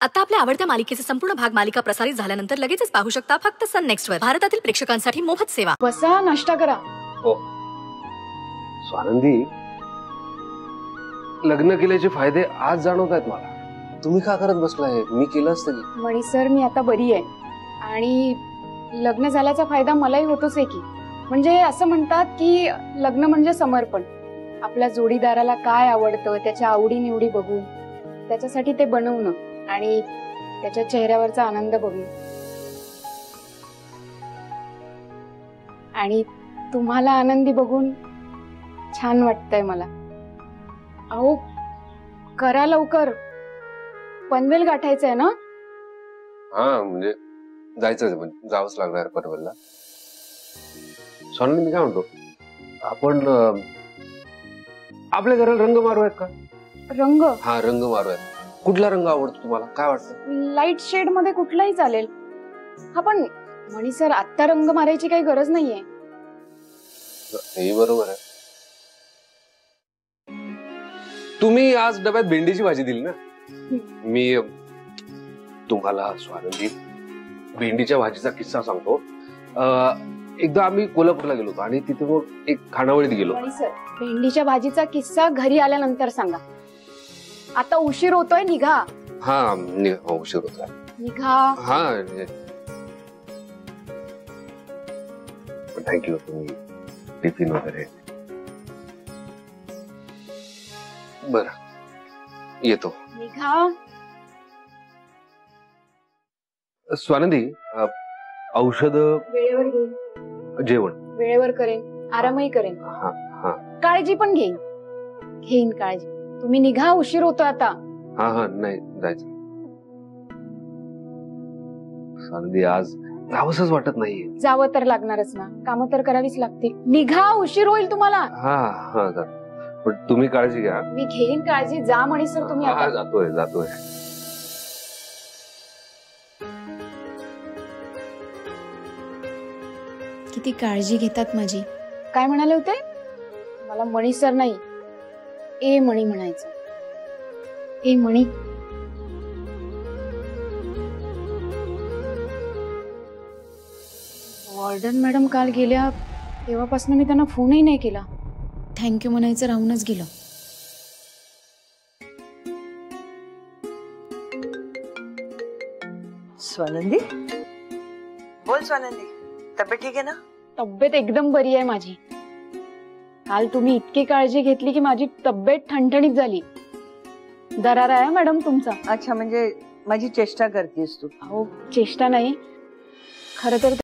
आता आपल्या आवडत्या मालिकेचे संपूर्ण भाग मालिका प्रसारित झाल्यानंतर लगेचच पाहू शकता फक्त सन नेक्स्ट वर। भारतातील प्रेक्षकांसाठी मोफत सेवा। बसा, नाश्ता करा। हो स्वानंदी, लग्न केल्याचे फायदे आज जाणवत आहेत मला। तुम्ही का करत बसलाय? मी केलं असतं की। मणी सर, मी आता बरी आहे आणि लग्न झाल्याचा फायदा मलाही होतोच आहे की। म्हणजे असं म्हणतात की लग्न म्हणजे समर्पण। आपल्या जोडीदाराला काय आवडतं त्याच्या आवडी-निवडी बघून त्याच्यासाठी ते बनवणं आणि त्याच्या चेहऱ्यावरचा आनंद बघून। आणि तुम्हाला आनंदी बघून छान वाटतंय मला। अहो करा लवकर, पनवेल गाठायचंय ना? हा म्हणजे जायचं, जावंच लागणार पनवेलला। स्वानंदी, मी काय म्हणतो, आपण आपल्या घराला रंग मारूयात का? रंग? हा, रंग मारूयात। कुठला रंग आवडतो तुम्हाला? काय वाटतं? लाईट शेड मध्ये कुठलाही चालेल। हा पण मणी सर, आता रंग मारायची काही गरज नाहीये। हे बरोबर आहे। तुम्ही आज डब्यात भेंडीची भाजी दिली ना? मी तुम्हाला स्वानंदी भेंडीच्या भाजीचा किस्सा सांगतो। एकदा आम्ही कोल्हापूरला गेलो होतो आणि तिथे मग एक खानावळीत गेलो। मणी सर, भेंडीच्या भाजीचा किस्सा घरी आल्यानंतर सांगा, आता उशीर होतोय, निघा। हा, उशीर होतोय, निघा। हा, थँक्यू। तुम्ही टिफिन वगैरे। बरं, येतो। निघा। स्वानंदी, औषध वेळेवर घेईन, जेवण वेळेवर करेन, आरामही करेन। हा हा, काळजी पण घेईन, घेईन काळजी। तुम्ही निघा, उशीर होतो आता। हा हा, नाही जायचं। स्वानंदी, आज जावंसच वाटत नाहीये। जावं तर लागणारच ना, कामं तर करावीच लागतील। निघा, उशीर होईल तुम्हाला। हा हा, जा। पण तुम्ही काळजी घ्या। मी घेईन काळजी, जा मणी सर तुम्ही आता। जातोय जातोय। किती काळजी घेतात माझी। काय म्हणाले होते? मला मणी सर नाही, ए मणी म्हणायचं। ए मणी। वॉर्डन मॅडम काल गेल्या तेव्हापासून मी त्यांना फोनही नाही केला। थँक्यू म्हणायचं राहूनच गेलं। स्वानंदी, बोल स्वानंदी, तब्येत ठीक आहे ना? तब्येत एकदम बरी आहे माझी। काल तुम्ही इतकी काळजी घेतली की माझी तब्येत ठणठणीत झाली। दरारा आहे मॅडम तुमचा। अच्छा, म्हणजे माझी चेष्टा करतेस तू? अहो, चेष्टा नाही, खरं तर